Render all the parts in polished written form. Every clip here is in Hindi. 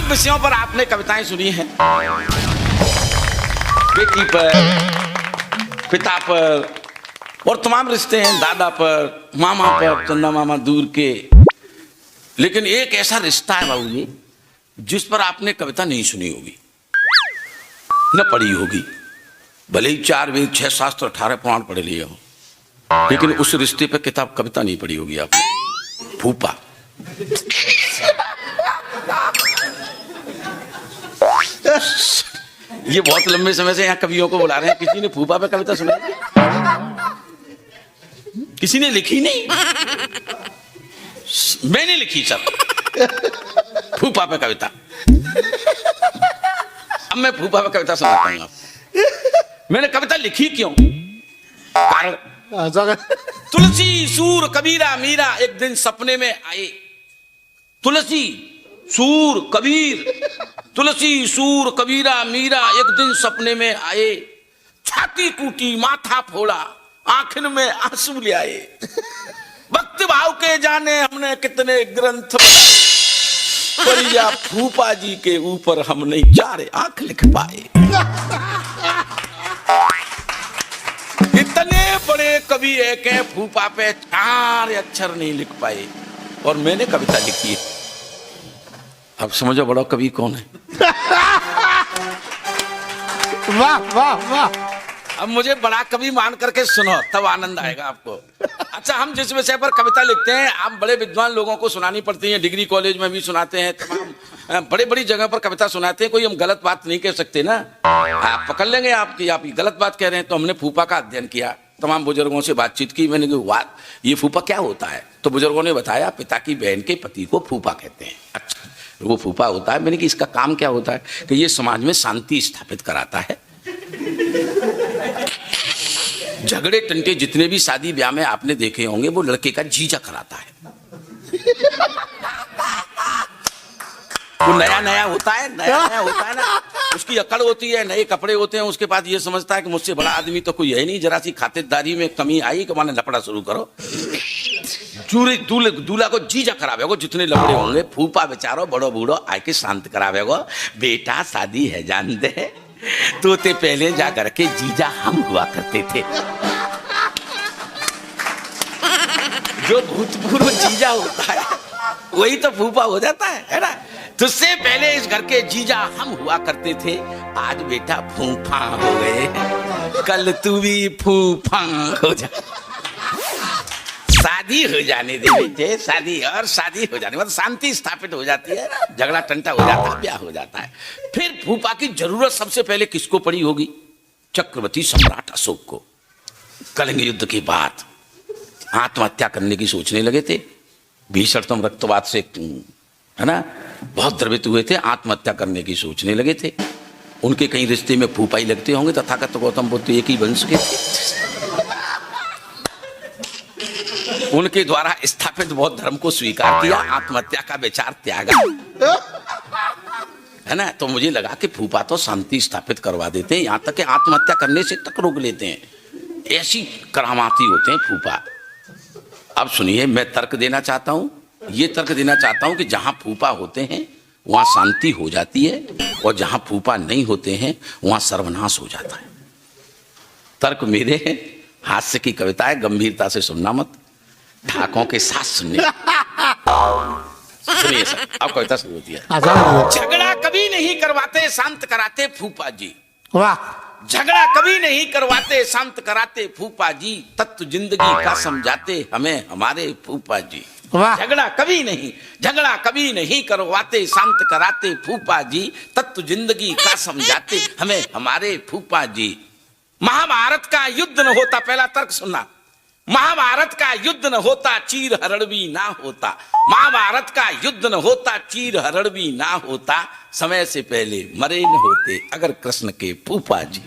तमाम विषयों पर आपने कविताएं सुनी हैं, बेटी पर, पिता पर, और तमाम रिश्ते हैं, दादा पर, मामा पर, चंदा मामा दूर के। लेकिन एक ऐसा रिश्ता है बाबूजी जिस पर आपने कविता नहीं सुनी होगी, न पढ़ी होगी, भले ही 4 वेद 6 शास्त्र 18 पुराण पढ़े लिए हो, लेकिन उस रिश्ते पर किताब कविता नहीं पढ़ी होगी आपने। फूफा। ये बहुत लंबे समय से यहाँ कवियों को बुला रहे हैं, किसी ने फूफा पे कविता सुनी? किसी ने लिखी नहीं? मैंने लिखी सर, फूफा पे कविता। अब मैं फूफा पे कविता सुनाता हूँ आपको। मैंने कविता लिखी क्यों? कारण तुलसी सूर कबीरा मीरा एक दिन सपने में आए। तुलसी सूर कबीर, तुलसी सूर कबीरा मीरा एक दिन सपने में आए। छाती टूटी, माथा फोड़ा, आंखन में आंसू ले आए। भक्ति भाव के जाने हमने कितने ग्रंथ, पर या फूफा जी के ऊपर हम नहीं 4 आंख लिख पाए। इतने बड़े कवि है कि फूफा पे 4 अक्षर नहीं लिख पाए, और मैंने कविता लिखी है। अब समझो बड़ा कवि कौन है। वाह वाह वाह। अब मुझे बड़ा कवि मान करके सुनो, तब आनंद आएगा आपको। अच्छा, हम जिस विषय पर कविता लिखते हैं, आप बड़े विद्वान लोगों को सुनानी पड़ती है, डिग्री कॉलेज में भी सुनाते हैं, तमाम बड़ी बड़ी जगह पर कविता सुनाते हैं। कोई हम गलत बात नहीं कह सकते ना, आप पकड़ लेंगे आपकी, आप गलत बात कह रहे हैं। तो हमने फूफा का अध्ययन किया, तमाम बुजुर्गों से बातचीत की। मैंने कहा ये फूफा क्या होता है? तो बुजुर्गों ने बताया पिता की बहन के पति को फूफा कहते हैं। अच्छा, वो फूफा होता है। मैंने कहा इसका काम क्या होता है? कि ये समाज में शांति स्थापित कराता है। झगड़े टंटे जितने भी शादी ब्याह में आपने देखे होंगे, वो लड़के का जीजा कराता है। वो नया नया होता है, नया नया होता है ना, उसकी अकड़ होती है, नए कपड़े होते हैं, उसके बाद ये समझता है कि मुझसे बड़ा आदमी तो कोई है नहीं, जरा सी खातिरदारी में कमी आई कि मैंने लपड़ा शुरू करो। दूल्हा को जीजा करावेगो, जितने लपड़े होंगे। फूफा बेचारो बड़ो बूढ़ो आके शांत करावेगो। बेटा शादी है जान दे, तो ते पहले जा करके जीजा हम हुआ करते थे। जो भूतपूर्व जीजा होता है वही तो फूफा हो जाता है ना। तुझसे पहले इस घर के जीजा हम हुआ करते थे, आज बेटा फूफा हो गए, कल तू भी फूफा हो जा। शादी हो जाने दे बेटे, शादी और शादी हो जाने मतलब शांति स्थापित हो जाती है, झगड़ा टंटा हो जाता है, ब्याह हो जाता है। फिर फूफा की जरूरत सबसे पहले किसको पड़ी होगी? चक्रवर्ती सम्राट अशोक को। कलिंग युद्ध के बाद आत्महत्या करने की सोचने लगे थे। भीषणतम रक्तवात से है ना बहुत द्रवित हुए थे, आत्महत्या करने की सोचने लगे थे। उनके कई रिश्ते में फूफा ही लगते होंगे, तथागत गौतम बुद्ध एक ही वंश के थे। उनके द्वारा स्थापित बौद्ध धर्म को स्वीकार किया, आत्महत्या का विचार त्यागा, है ना। तो मुझे लगा कि फूफा तो शांति स्थापित करवा देते हैं, यहां तक कि आत्महत्या करने से तक रोक लेते हैं। ऐसी करामाती होते हैं फूफा। अब सुनिए, मैं तर्क देना चाहता हूं, ये तर्क देना चाहता हूं कि जहां फूफा होते हैं वहां शांति हो जाती है, और जहां फूफा नहीं होते हैं वहां सर्वनाश हो जाता है। तर्क मेरे हैं, हास्य की कविता है, गंभीरता से सुनना मत, ठाकों के साथ सुनने। सुनिए सर, अब कविता शुरू होती है। झगड़ा कभी नहीं करवाते, शांत कराते फूफा जी। वाह। झगड़ा कभी नहीं करवाते, शांत कराते फूफा जी, तत्व जिंदगी का समझाते हमें हमारे फूफा जी। झगड़ा कभी नहीं करवाते, शांत कराते फूफा जी, तत्व जिंदगी का समझाते हमें हमारे फूफा जी। महाभारत का युद्ध न होता, पहला तर्क सुनना, महाभारत का युद्ध न होता, चीर हरण भी ना होता। महाभारत का युद्ध न होता, चीर हरण भी ना होता, समय से पहले मरे न होते अगर कृष्ण के फूफा जी।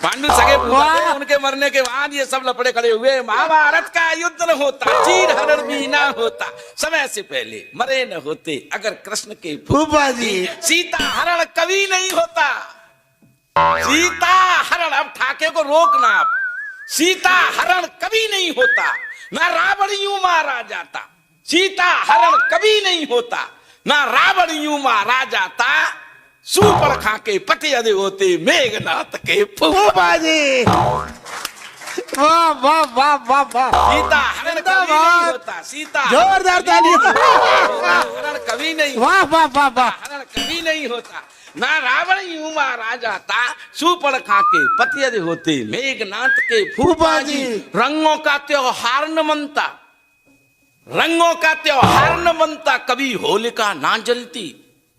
पांडु सगे फूफा थे, उनके मरने के बाद ये सब लपड़े खड़े हुए। महाभारत का युद्ध न होता, चीर हरण भी ना होता, समय से पहले मरे न होते अगर कृष्ण के फूफा जी। सीता हरण कभी नहीं होता, सीता हरण, अब ठाके को रोकना आप, सीता हरण कभी नहीं होता, ना रावण यूं मारा जाता, सीता हरण कभी नहीं होता, ना रावण यूं मारा जाता, सुपर खा के पतियद होते मेघनाथ के फूफा जी, वाह वाह वाह वाह वाह, सीता हरण कभी नहीं होता, सीता जोरदार ताली, हरण कभी नहीं, वाह वाह वाह वाह, हरण कभी नहीं होता, ना रावण यूं मारा जाता, सुपर खा के पतियद होते मेघनाथ के फूफा जी। रंगों का त्योहार न मनता, रंगों का त्योहार न मनता, कभी होलिका ना जलती,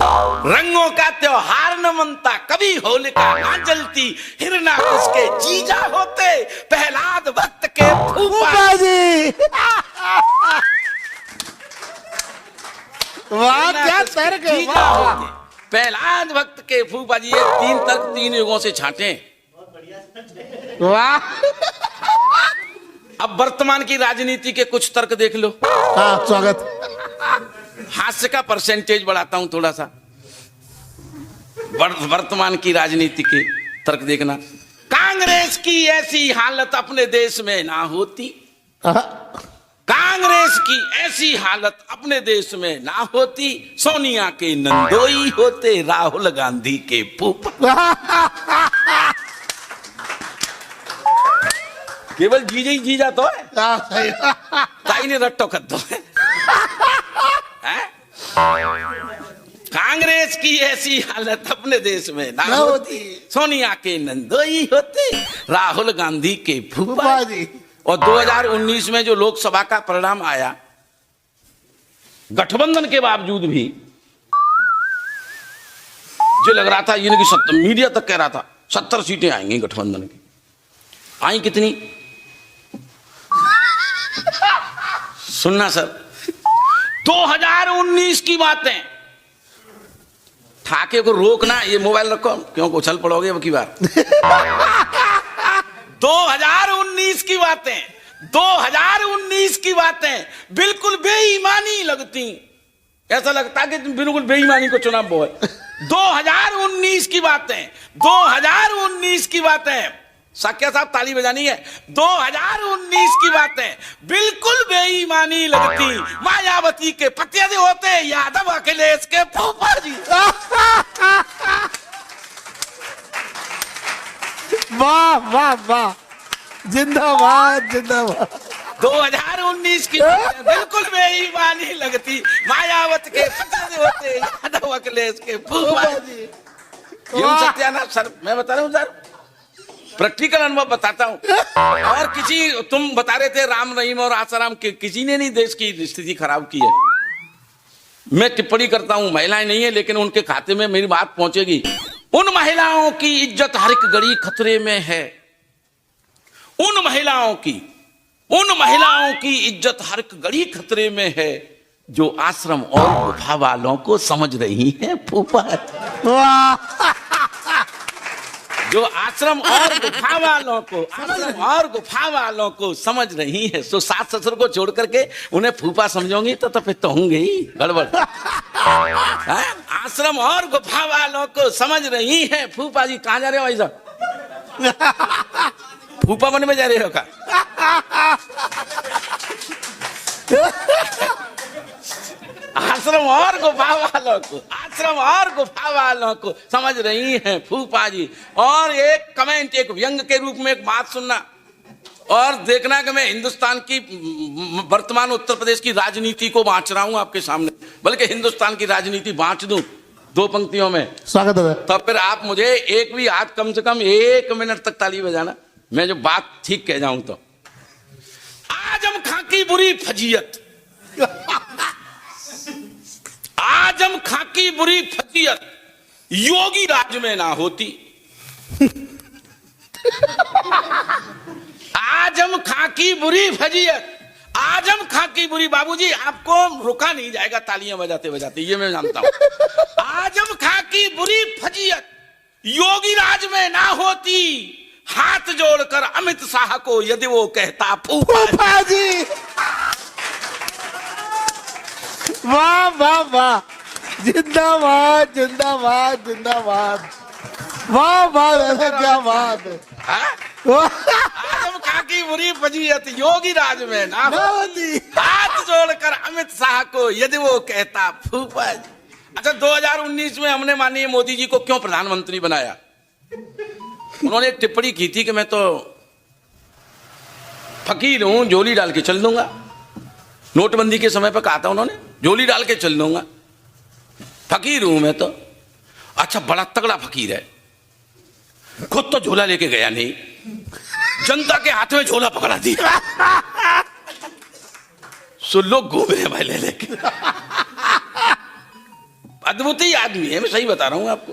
रंगों का त्योहार न मनता, कभी होलिका ना जलती, हिरणाकश के जीजा होते प्रहलाद भक्त के फूफा जी। वाह क्या तर्क है, जीजा वाह होते प्रहलाद भक्त के फूफा जी। ये 3 तर्क 3 युगों से छांटे। वाह। अब वर्तमान की राजनीति के कुछ तर्क देख लो। हाँ स्वागत। हास्य का परसेंटेज बढ़ाता हूं थोड़ा सा। वर्तमान की राजनीति के तर्क देखना। कांग्रेस की ऐसी हालत अपने देश में ना होती, कांग्रेस की ऐसी हालत अपने देश में ना होती, सोनिया के नंदोई होते राहुल गांधी के फूफा। केवल जीजा ही जीजा तो है, ताई ने रट्टो कर दो है? कांग्रेस की ऐसी हालत अपने देश में ना होती, सोनिया के नंदोई होते राहुल गांधी के फूफा जी। और 2019 में जो लोकसभा का परिणाम आया, गठबंधन के बावजूद भी जो लग रहा था इनकी 70, मीडिया तक कह रहा था 70 सीटें आएंगी गठबंधन की। आई कितनी? सुनना सर, 2019 की बातें। ठाके को रोकना, ये मोबाइल रखो, क्यों उछल पड़ोगे अब की बार। 2019 की बातें, 2019 की बातें बिल्कुल बेईमानी लगती। ऐसा लगता कि बिल्कुल बेईमानी को चुनाव वो है। 2019 की बातें, 2019 की बातें। साक्या साहब ताली बजानी है। 2019 की बातें बिल्कुल बेईमानी लगती, मायावती के पतियद होते यादव अखिलेश के फूफा जी। वाह वाह वाह, जिंदाबाद जिंदाबाद। 2019 की बातें बिल्कुल बेईमानी लगती, मायावती के पतियद होते यादव अखिलेश के फूफा जी। सत्यानाश सर, मैं बता रहा हूँ सर, प्रैक्टिकल अनुभव बताता हूं। और किसी, तुम बता रहे थे राम रहीम और आसाराम के, किसी ने नहीं देश की स्थिति खराब की है। मैं टिप्पणी करता हूं, महिलाएं नहीं है लेकिन उनके खाते में मेरी बात पहुंचेगी। उन महिलाओं की इज्जत हर एक घड़ी खतरे में है। उन महिलाओं की इज्जत हर एक घड़ी खतरे में है जो आश्रम और गुफा वालों को समझ रही है फूफा। जो आश्रम और गुफा वालों को समझ रही है, सो सास ससुर को छोड़ करके उन्हें फूफा समझोगी तो फिर तो होंगे ही गड़बड़। आश्रम और गुफा वालों को समझ रही है फूफा जी। कहां जा रहे हो भाई साहब? फूफा बनने में जा रहे हो का? आश्रम और गुफा वालों को समझ रही हैं फूफा जी। और एक कमेंट, एक व्यंग के रूप में एक बात सुनना और देखना कि मैं हिंदुस्तान की वर्तमान उत्तर प्रदेश की राजनीति को बांट रहा हूं आपके सामने, बल्कि हिंदुस्तान की राजनीति बांट दूं 2 पंक्तियों में। स्वागत है। तो फिर आप मुझे एक भी आज कम से कम 1 मिनट तक ताली बजाना, मैं जो बात ठीक कह जाऊं तो। आजम खां की बुरी फजीयत, आजम खां की बुरी फजीयत योगी राज में ना होती। आजम खां की बुरी फजीयत, आजम खां की बुरी, बाबूजी आपको रुका नहीं जाएगा तालियां बजाते बजाते, ये मैं जानता हूं। आजम खां की बुरी फजीयत योगी राज में ना होती, हाथ जोड़कर अमित शाह को यदि वो कहता फूफा जी। वाह वाह वाह, जिंदाबाद जिंदाबाद जिंदाबाद। वाह वाह, क्या बात है। आजम खां की बुरी फजीयत योगी राज में ना होती। हाथ जोड़कर अमित शाह को यदि वो कहता फूफा जी। अच्छा, 2019 में हमने माननीय मोदी जी को क्यों प्रधानमंत्री बनाया? उन्होंने एक टिप्पणी की थी कि मैं तो फकीर हूं, झोली डाल के चल दूंगा। नोटबंदी के समय पर कहा था उन्होंने, झोली डाल के चल दूंगा, फकीर हूं मैं तो। अच्छा, बड़ा तगड़ा फकीर है, खुद तो झोला लेके गया नहीं, जनता के हाथ में झोला पकड़ा दिया। सो लोग घूम रहे भाई ले लेके। अद्भुत ही आदमी है, मैं सही बता रहा हूं आपको।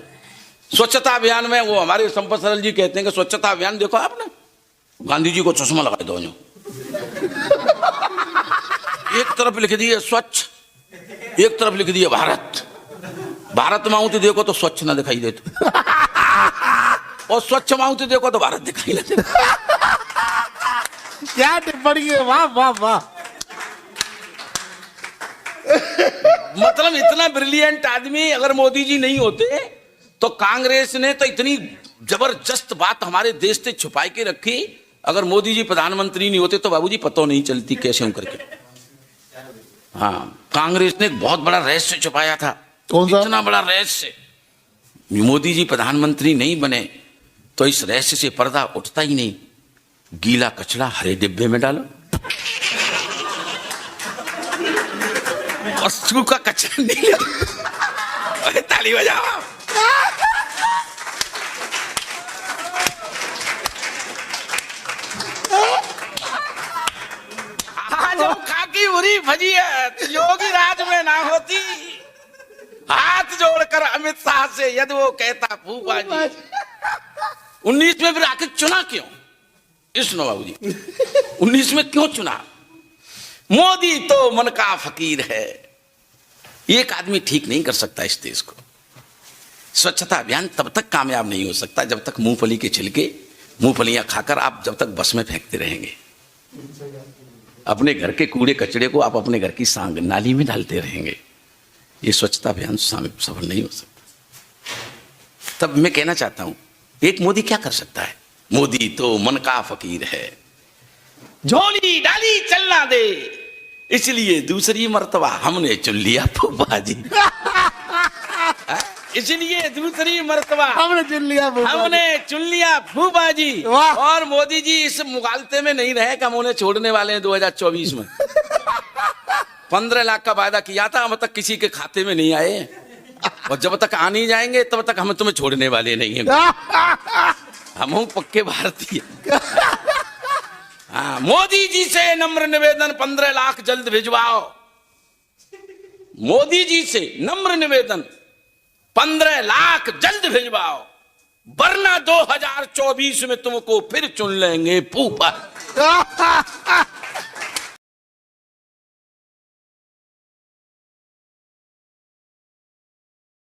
स्वच्छता अभियान में वो हमारे संपत सरल जी कहते हैं कि स्वच्छता अभियान देखो आपने, गांधी जी को चश्मा लगा दो, एक तरफ लिख दिए स्वच्छ, एक तरफ लिख दिए भारत। भारत माउंट देखो तो स्वच्छ ना दिखाई देते, और स्वच्छ माउंट देखो तो भारत दिखाई देते। क्या टिप्पणी है, वाह वाह वाह। मतलब इतना ब्रिलियंट आदमी अगर मोदी जी नहीं होते तो कांग्रेस ने तो इतनी जबरदस्त बात हमारे देश से छुपाई के रखी। अगर मोदी जी प्रधानमंत्री नहीं होते तो बाबूजी पता नहीं चलती कैसे हम करके। हाँ, कांग्रेस ने एक बहुत बड़ा रहस्य छुपाया था। कौन सा? इतना बड़ा रहस्य, मोदी जी प्रधानमंत्री नहीं बने तो इस रहस्य से पर्दा उठता ही नहीं। गीला कचरा हरे डिब्बे में डालो और सूखा कचरा नहीं। अरे ताली बजाओ। आज हम खाकी बुरी फजीयत योगी राज में ना होती। हाथ जोड़कर अमित शाह से यदि वो कहता फूफा जी। 19 में फिर आखिर चुना क्यों? इस बाबू जी 19 में क्यों चुना? मोदी तो मन का फकीर है। एक आदमी ठीक नहीं कर सकता इस देश को। स्वच्छता अभियान तब तक कामयाब नहीं हो सकता जब तक मूंगफली के छिलके, मूंगफलियां खाकर आप जब तक बस में फेंकते रहेंगे। अपने घर के कूड़े कचड़े को आप अपने घर की सांग नाली में डालते रहेंगे। ये स्वच्छता अभियान सफल नहीं हो सकता। तब मैं कहना चाहता हूं, एक मोदी क्या कर सकता है? मोदी तो मन का फकीर है, झोली डाली चलना दे, इसलिए दूसरी मर्तबा हमने चुन लिया फूफा जी। इसलिए दूसरी मर्तबा हमने चुन लिया फूफा जी। और मोदी जी इस मुगालते में नहीं रहे कि हम उन्हें छोड़ने वाले हैं 2024 में। 15 लाख का वायदा किया था, हम तक किसी के खाते में नहीं आए, और जब तक आ नहीं जाएंगे तब तक हम तुम्हें छोड़ने वाले नहीं हैं। हम पक्के भारतीय। हाँ, मोदी जी से नम्र निवेदन 15 लाख जल्द भिजवाओ। मोदी जी से नम्र निवेदन 15 लाख जल्द भिजवाओ, वरना 2024 में तुमको फिर चुन लेंगे फूफा।